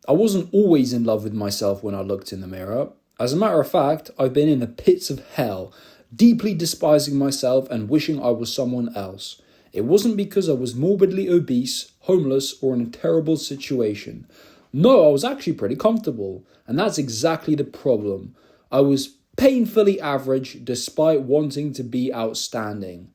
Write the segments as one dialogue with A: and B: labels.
A: I wasn't always in love with myself when I looked in the mirror. As a matter of fact, I've been in the pits of hell, deeply despising myself and wishing I was someone else. It wasn't because I was morbidly obese, homeless, or in a terrible situation. No, I was actually pretty comfortable, and that's exactly the problem. I was painfully average despite wanting to be outstanding.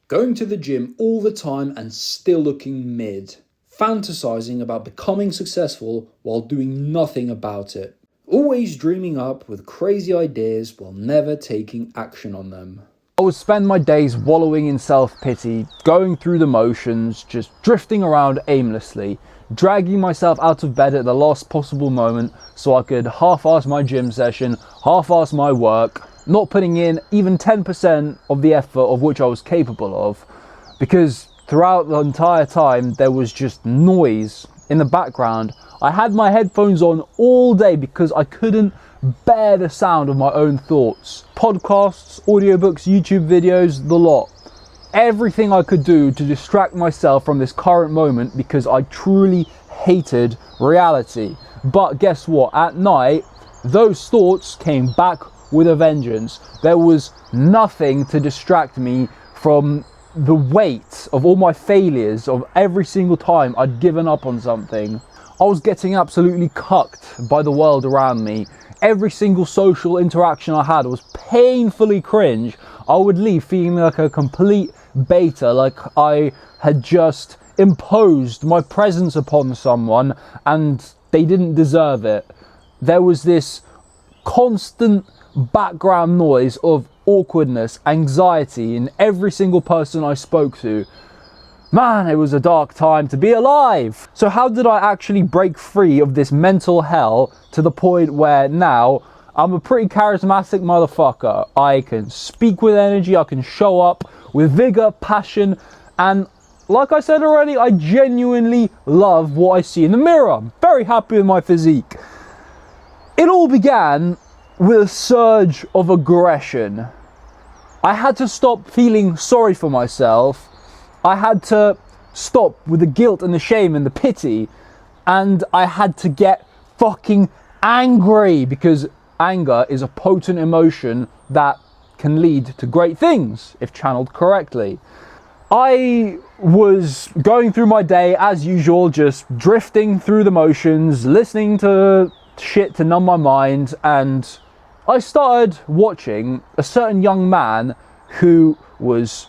A: Going to the gym all the time and still looking mid. Fantasizing about becoming successful while doing nothing about it. Always dreaming up with crazy ideas while never taking action on them.
B: I would spend my days wallowing in self-pity, going through the motions, just drifting around aimlessly, dragging myself out of bed at the last possible moment so I could half-ass my gym session, half-ass my work, not putting in even 10% of the effort of which I was capable of, because throughout the entire time there was just noise in the background. I had my headphones on all day because I couldn't bear the sound of my own thoughts. Podcasts, audiobooks, YouTube videos, the lot. Everything I could do to distract myself from this current moment because I truly hated reality. But guess what? At night, those thoughts came back with a vengeance. There was nothing to distract me from the weight of all my failures, of every single time I'd given up on something. I was getting absolutely cucked by the world around me. Every single social interaction I had was painfully cringe. I would leave feeling like a complete beta, like I had just imposed my presence upon someone and they didn't deserve it. There was this constant background noise of awkwardness, anxiety in every single person I spoke to. Man, it was a dark time to be alive. So how did I actually break free of this mental hell to the point where now I'm a pretty charismatic motherfucker? I can speak with energy, I can show up with vigor, passion, and like I said already, I genuinely love what I see in the mirror. I'm very happy with my physique. It all began with a surge of aggression. I had to stop feeling sorry for myself. I had to stop with the guilt and the shame and the pity, and I had to get fucking angry, because anger is a potent emotion that can lead to great things if channeled correctly. I was going through my day as usual, just drifting through the motions, listening to shit to numb my mind, and I started watching a certain young man who was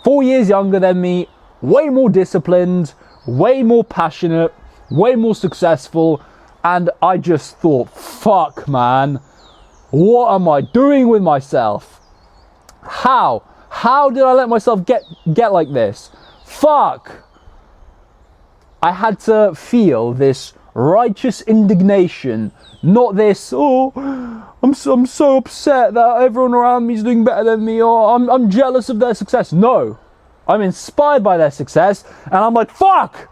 B: 4 years younger than me, way more disciplined, way more passionate, way more successful, and I just thought, fuck man, what am I doing with myself? How did I let myself get like this? Fuck! I had to feel this righteous indignation, not this, oh, I'm so upset that everyone around me is doing better than me, or I'm jealous of their success. No, I'm inspired by their success, and I'm like, fuck!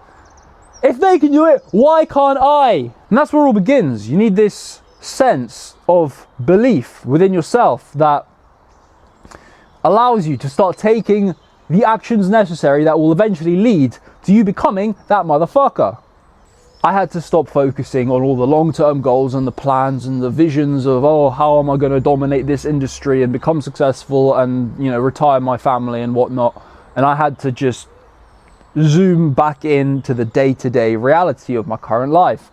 B: If they can do it, why can't I? And that's where it all begins. You need this sense of belief within yourself that allows you to start taking the actions necessary that will eventually lead to you becoming that motherfucker. I had to stop focusing on all the long-term goals and the plans and the visions of, oh, how am I going to dominate this industry and become successful and, you know, retire my family and whatnot. And I had to just zoom back into the day-to-day reality of my current life.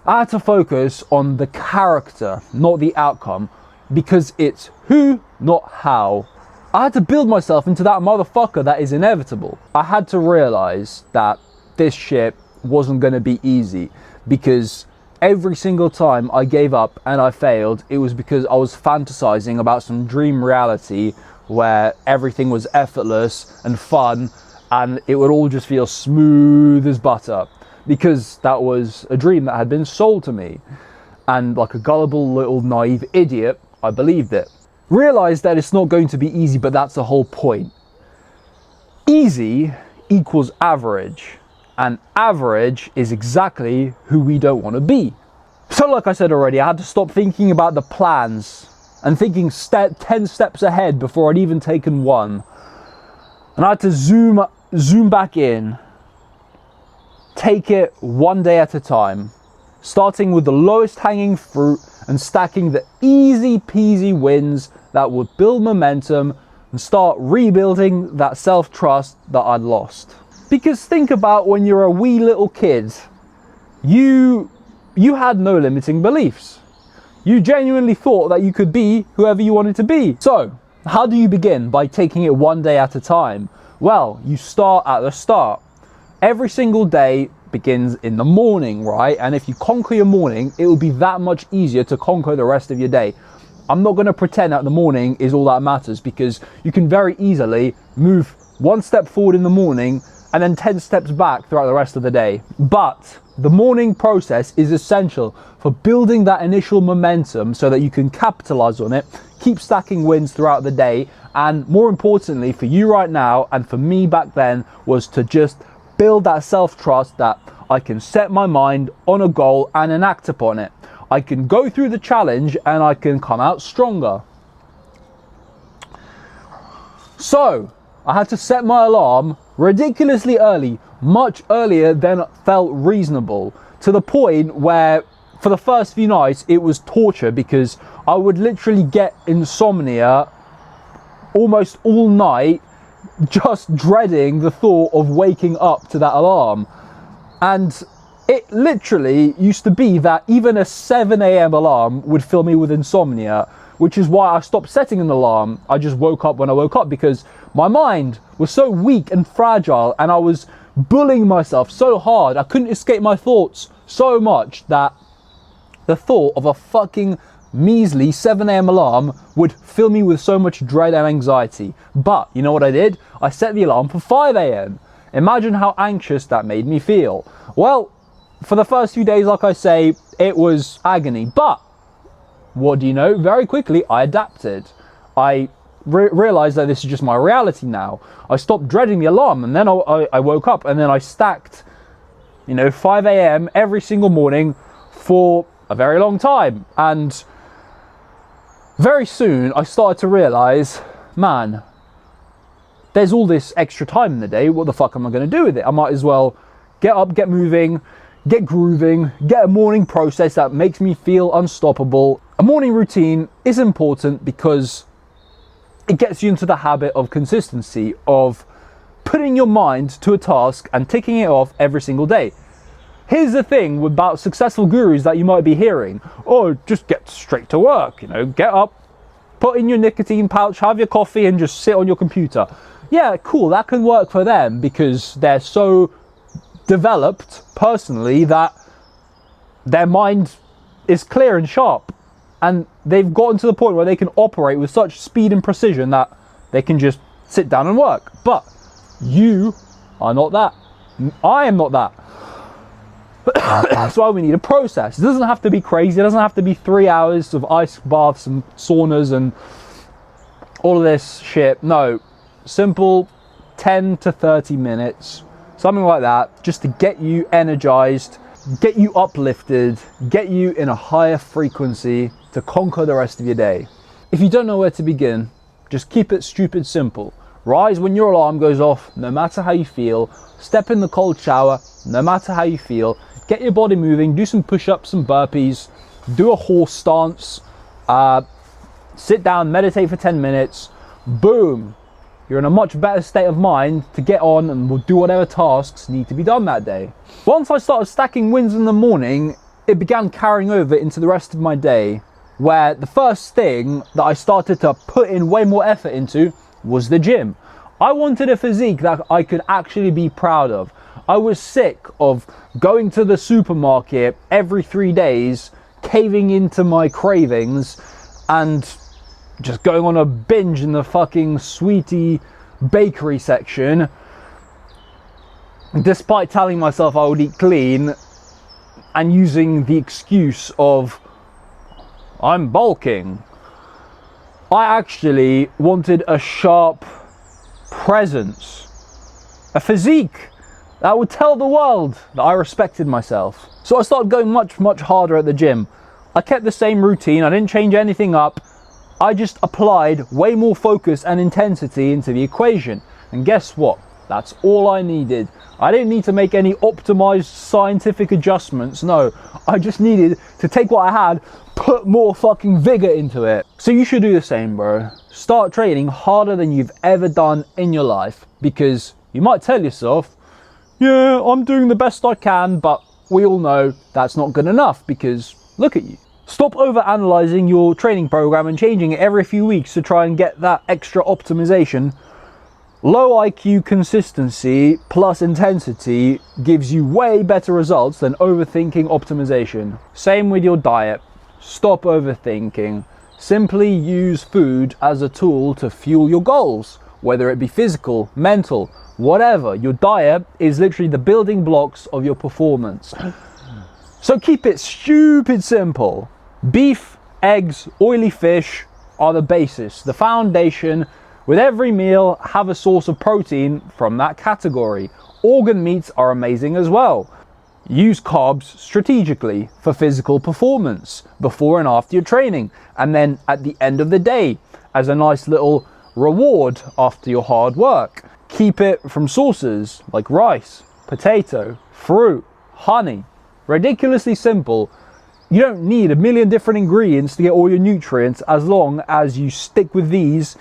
B: I had to focus on the character, not the outcome, because it's who, not how. I had to build myself into that motherfucker that is inevitable. I had to realize that this shit wasn't going to be easy, because every single time I gave up and I failed, it was because I was fantasizing about some dream reality where everything was effortless and fun and it would all just feel smooth as butter, because that was a dream that had been sold to me, and like a gullible little naive idiot, I believed it. Realized that it's not going to be easy, but that's the whole point. Easy equals average, and average is exactly who we don't want to be. So like I said already, I had to stop thinking about the plans and thinking 10 steps ahead before I'd even taken one. And I had to zoom back in, take it one day at a time, starting with the lowest hanging fruit and stacking the easy peasy wins that would build momentum and start rebuilding that self-trust that I'd lost. Because think about when you're a wee little kid, you had no limiting beliefs. You genuinely thought that you could be whoever you wanted to be. So, how do you begin? By taking it one day at a time. Well, you start at the start. Every single day begins in the morning, right? And if you conquer your morning, it will be that much easier to conquer the rest of your day. I'm not going to pretend that the morning is all that matters, because you can very easily move one step forward in the morning and then 10 steps back throughout the rest of the day. But the morning process is essential for building that initial momentum so that you can capitalize on it, keep stacking wins throughout the day, and more importantly for you right now and for me back then was to just build that self-trust that I can set my mind on a goal and enact upon it. I can go through the challenge and I can come out stronger. So I had to set my alarm ridiculously early, much earlier than felt reasonable, to the point where for the first few nights it was torture, because I would literally get insomnia almost all night just dreading the thought of waking up to that alarm. And it literally used to be that even a 7 a.m. alarm would fill me with insomnia, which is why I stopped setting an alarm. I just woke up when I woke up, because my mind was so weak and fragile and I was bullying myself so hard. I couldn't escape my thoughts so much that the thought of a fucking measly 7 a.m. alarm would fill me with so much dread and anxiety. But you know what I did? I set the alarm for 5 a.m. Imagine how anxious that made me feel. Well, for the first few days, like I say, it was agony. But what do you know? Very quickly, I adapted. I realized that this is just my reality now. I stopped dreading the alarm, and then I woke up, and then I stacked, 5 a.m. every single morning for a very long time. And very soon I started to realize, man, there's all this extra time in the day. What the fuck am I going to do with it? I might as well get up, get moving, get grooving, get a morning process that makes me feel unstoppable. A morning routine is important because it gets you into the habit of consistency, of putting your mind to a task and ticking it off every single day. Here's the thing about successful gurus that you might be hearing. Oh, just get straight to work, get up, put in your nicotine pouch, have your coffee and just sit on your computer. Yeah, cool, that can work for them because they're so developed personally that their mind is clear and sharp, and they've gotten to the point where they can operate with such speed and precision that they can just sit down and work. But you are not that. I am not that. That's why we need a process. It doesn't have to be crazy. It doesn't have to be 3 hours of ice baths and saunas and all of this shit. No, simple 10 to 30 minutes, something like that, just to get you energized, get you uplifted, get you in a higher frequency to conquer the rest of your day. If you don't know where to begin, just keep it stupid simple. Rise when your alarm goes off, no matter how you feel. Step in the cold shower, no matter how you feel. Get your body moving, do some push-ups, some burpees, do a horse stance, sit down, meditate for 10 minutes, boom. You're in a much better state of mind to get on and will do whatever tasks need to be done that day. Once I started stacking wins in the morning, it began carrying over into the rest of my day, where the first thing that I started to put in way more effort into was the gym. I wanted a physique that I could actually be proud of. I was sick of going to the supermarket every 3 days, caving into my cravings, and just going on a binge in the fucking sweetie bakery section, despite telling myself I would eat clean and using the excuse of I'm bulking. I actually wanted a sharp presence, a physique that would tell the world that I respected myself. So I started going much, much harder at the gym. I kept the same routine, I didn't change anything up. I just applied way more focus and intensity into the equation. And guess what? That's all I needed. I didn't need to make any optimized scientific adjustments. No, I just needed to take what I had, put more fucking vigor into it. So you should do the same, bro. Start training harder than you've ever done in your life, because you might tell yourself, yeah, I'm doing the best I can, but we all know that's not good enough, because look at you. Stop over-analyzing your training program and changing it every few weeks to try and get that extra optimization. Low IQ consistency plus intensity gives you way better results than overthinking optimization. Same with your diet. Stop overthinking. Simply use food as a tool to fuel your goals, whether it be physical, mental, whatever. Your diet is literally the building blocks of your performance. So keep it stupid simple. Beef, eggs, oily fish are the basis, the foundation. With every meal, have a source of protein from that category. Organ meats are amazing as well. Use carbs strategically for physical performance before and after your training, and then at the end of the day as a nice little reward after your hard work. Keep it from sources like rice, potato, fruit, honey. Ridiculously simple. You don't need a million different ingredients to get all your nutrients, as long as you stick with these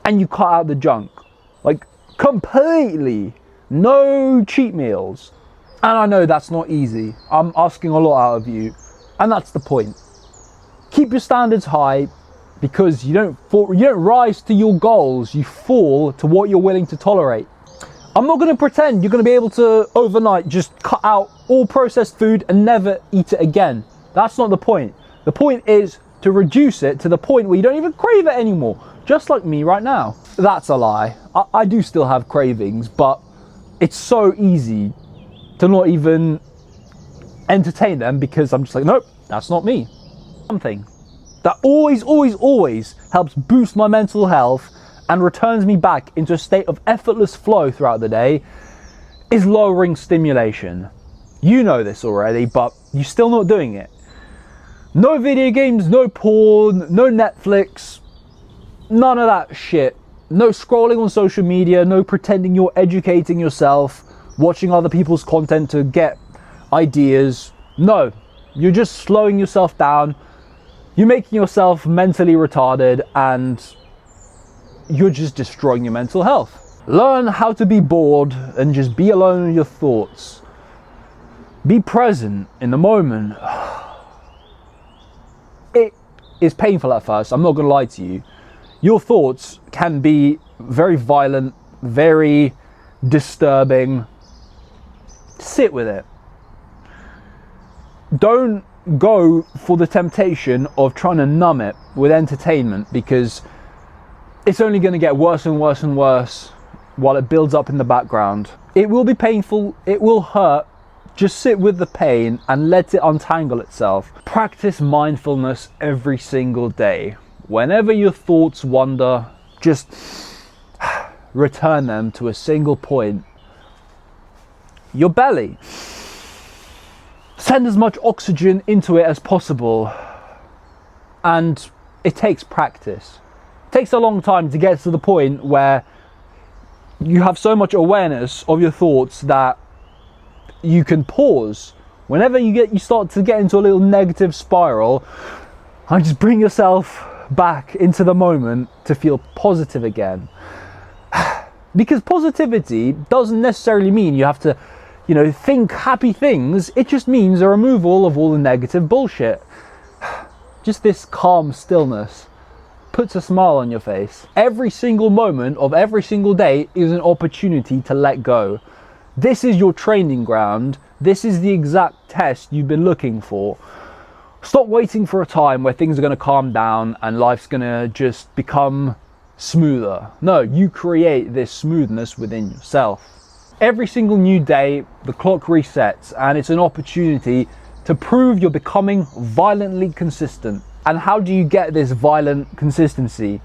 B: and you cut out the junk. Like, completely. No cheat meals. And I know that's not easy. I'm asking a lot out of you, and that's the point. Keep your standards high, because you don't rise to your goals, you fall to what you're willing to tolerate. I'm not going to pretend you're going to be able to overnight just cut out all processed food and never eat it again. That's not the point. The point is to reduce it to the point where you don't even crave it anymore, just like me right now. That's a lie. I do still have cravings, but it's so easy to not even entertain them, because I'm just like, nope, that's not me. Something that always helps boost my mental health and returns me back into a state of effortless flow throughout the day is lowering stimulation. You know this already, but you're still not doing it. No video games, no porn, no Netflix, none of that shit. No scrolling on social media, no pretending you're educating yourself, watching other people's content to get ideas. No, you're just slowing yourself down. You're making yourself mentally retarded, and you're just destroying your mental health. Learn how to be bored and just be alone with your thoughts. Be present in the moment. It is painful at first, I'm not going to lie to you. Your thoughts can be very violent, very disturbing. Sit with it. Don't go for the temptation of trying to numb it with entertainment, because it's only going to get worse and worse and worse while it builds up in the background. It will be painful, it will hurt. Just sit with the pain and let it untangle itself. Practice mindfulness every single day. Whenever your thoughts wander, just return them to a single point. Your belly. Send as much oxygen into it as possible. And it takes practice. It takes a long time to get to the point where you have so much awareness of your thoughts that you can pause. Whenever you start to get into a little negative spiral, and just bring yourself back into the moment to feel positive again. Because positivity doesn't necessarily mean you have to, think happy things. It just means a removal of all the negative bullshit. Just this calm stillness puts a smile on your face. Every single moment of every single day is an opportunity to let go. This is your training ground. This is the exact test you've been looking for. Stop waiting for a time where things are going to calm down and life's going to just become smoother. No, you create this smoothness within yourself. Every single new day, the clock resets, and it's an opportunity to prove you're becoming violently consistent. And how do you get this violent consistency?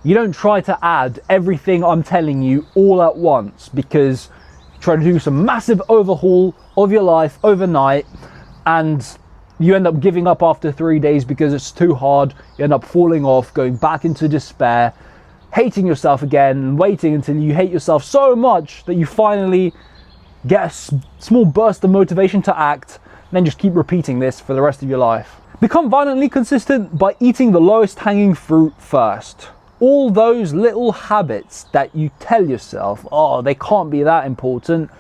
B: You don't try to add everything I'm telling you all at once, because you try to do some massive overhaul of your life overnight, and you end up giving up after 3 days because it's too hard. You end up falling off, going back into despair. hating yourself again and waiting until you hate yourself so much that you finally get a small burst of motivation to act, and then just keep repeating this for the rest of your life. Become violently consistent by eating the lowest hanging fruit first. All those little habits that you tell yourself, oh, they can't be that important,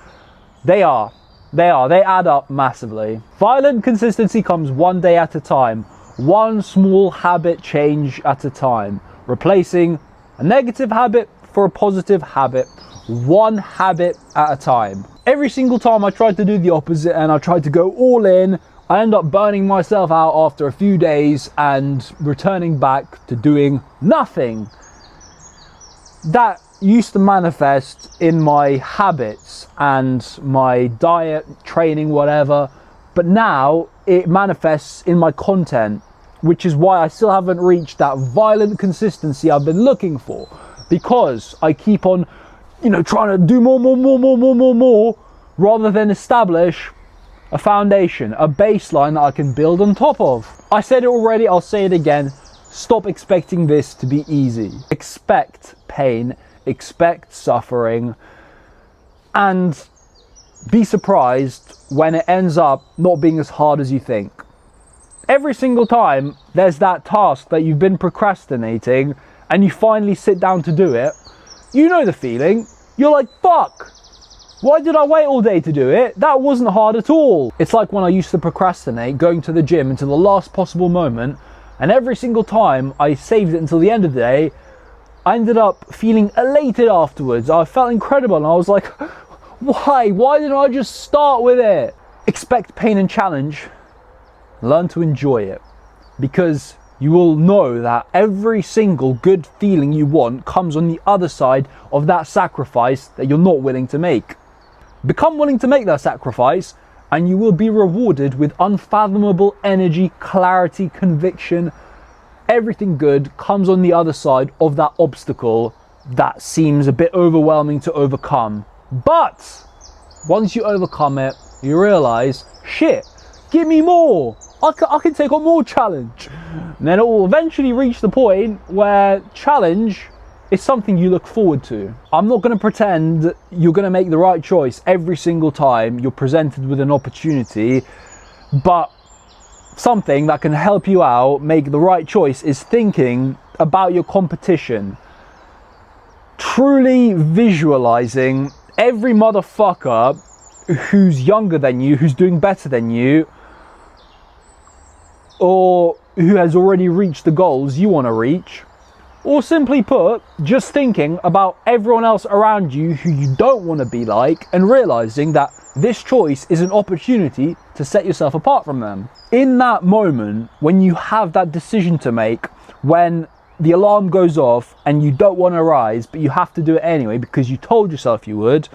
B: they are. They add up massively. Violent consistency comes one day at a time, one small habit change at a time, replacing a negative habit for a positive habit, one habit at a time. Every single time I tried to do the opposite and I tried to go all in, I end up burning myself out after a few days and returning back to doing nothing. That used to manifest in my habits and my diet, training, whatever, but now it manifests in my content, which is why I still haven't reached that violent consistency I've been looking for, because I keep on, trying to do more, rather than establish a foundation, a baseline that I can build on top of. I said it already, I'll say it again. Stop expecting this to be easy. Expect pain, expect suffering, and be surprised when it ends up not being as hard as you think. Every single time there's that task that you've been procrastinating and you finally sit down to do it, you know the feeling. You're like, fuck, why did I wait all day to do it? That wasn't hard at all. It's like when I used to procrastinate going to the gym until the last possible moment, and every single time I saved it until the end of the day, I ended up feeling elated afterwards. I felt incredible and I was like, why? Why didn't I just start with it? Expect pain and challenge. Learn to enjoy it, because you will know that every single good feeling you want comes on the other side of that sacrifice that you're not willing to make. Become willing to make that sacrifice and you will be rewarded with unfathomable energy, clarity, conviction. Everything good comes on the other side of that obstacle that seems a bit overwhelming to overcome. But once you overcome it, you realize, shit, give me more. I can take on more challenge. And then it will eventually reach the point where challenge is something you look forward to. I'm not going to pretend you're going to make the right choice every single time you're presented with an opportunity, but something that can help you out make the right choice is thinking about your competition. Truly visualizing every motherfucker who's younger than you, who's doing better than you, or who has already reached the goals you want to reach. Or simply put, just thinking about everyone else around you who you don't want to be like, and realizing that this choice is an opportunity to set yourself apart from them. In that moment, when you have that decision to make, when the alarm goes off and you don't want to rise, but you have to do it anyway because you told yourself you would,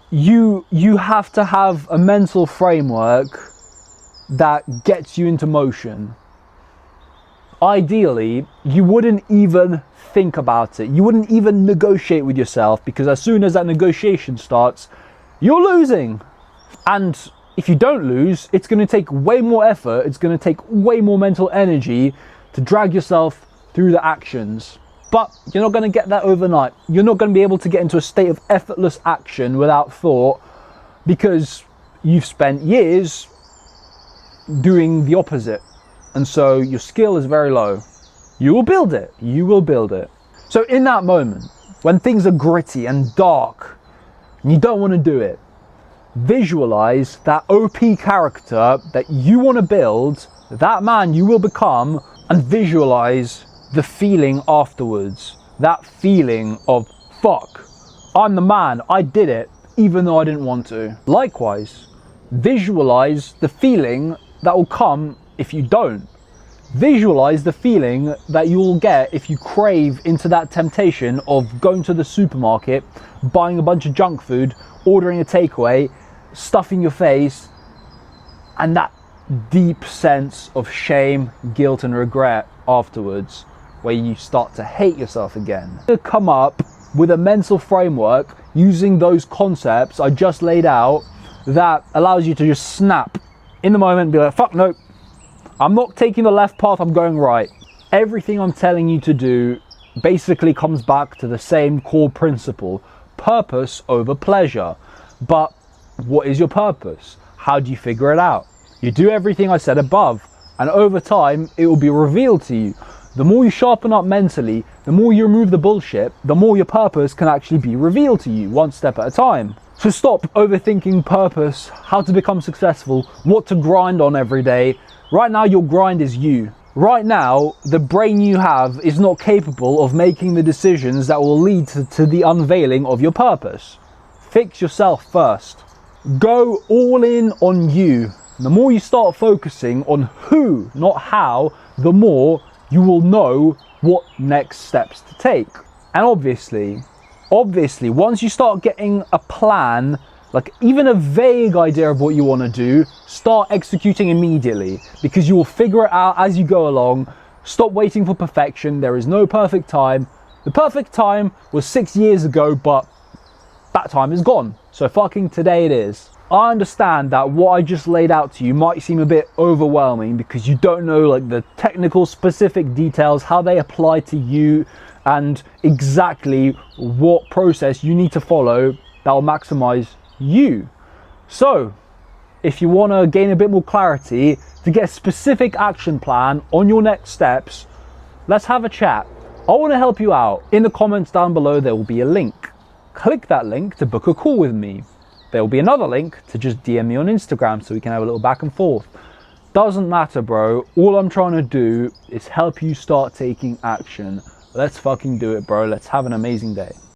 B: you have to have a mental framework that gets you into motion. Ideally, you wouldn't even think about it. You wouldn't even negotiate with yourself, because as soon as that negotiation starts, you're losing. And if you don't lose, it's going to take way more effort. It's going to take way more mental energy to drag yourself through the actions. But you're not going to get that overnight. You're not going to be able to get into a state of effortless action without thought, because you've spent years doing the opposite. And so your skill is very low. You will build it. You will build it. So in that moment, when things are gritty and dark, and you don't want to do it, visualize that OP character that you want to build, that man you will become, and visualize the feeling afterwards. That feeling of, fuck, I'm the man, I did it, even though I didn't want to. Likewise, visualize the feeling that will come if you don't. Visualize the feeling that you will get if you crave into that temptation of going to the supermarket, buying a bunch of junk food, ordering a takeaway, stuffing your face, and that deep sense of shame, guilt, and regret afterwards, where you start to hate yourself again. Come up with a mental framework using those concepts I just laid out that allows you to just snap in the moment and be like, fuck no, I'm not taking the left path, I'm going right. Everything I'm telling you to do basically comes back to the same core principle: purpose over pleasure. But what is your purpose? How do you figure it out? You do everything I said above, and over time it will be revealed to you. The more you sharpen up mentally, the more you remove the bullshit, the more your purpose can actually be revealed to you, one step at a time. So stop overthinking purpose, how to become successful, what to grind on every day. Right now your grind is you. Right now, the brain you have is not capable of making the decisions that will lead to the unveiling of your purpose. Fix yourself first. Go all in on you. The more you start focusing on who, not how, the more you will know what next steps to take. And obviously, once you start getting a plan, like even a vague idea of what you want to do, start executing immediately, because you will figure it out as you go along. Stop waiting for perfection. There is no perfect time. The perfect time was 6 years ago, but that time is gone. So fucking today it is. I understand that what I just laid out to you might seem a bit overwhelming because you don't know like the technical specific details, how they apply to you, and exactly what process you need to follow that will maximize you. So if you want to gain a bit more clarity to get a specific action plan on your next steps, let's have a chat. I want to help you out. In the comments down below there will be a link. Click that link to book a call with me. There will be another link to just DM me on Instagram so we can have a little back and forth. Doesn't matter, bro. All I'm trying to do is help you start taking action. Let's fucking do it, bro. Let's have an amazing day.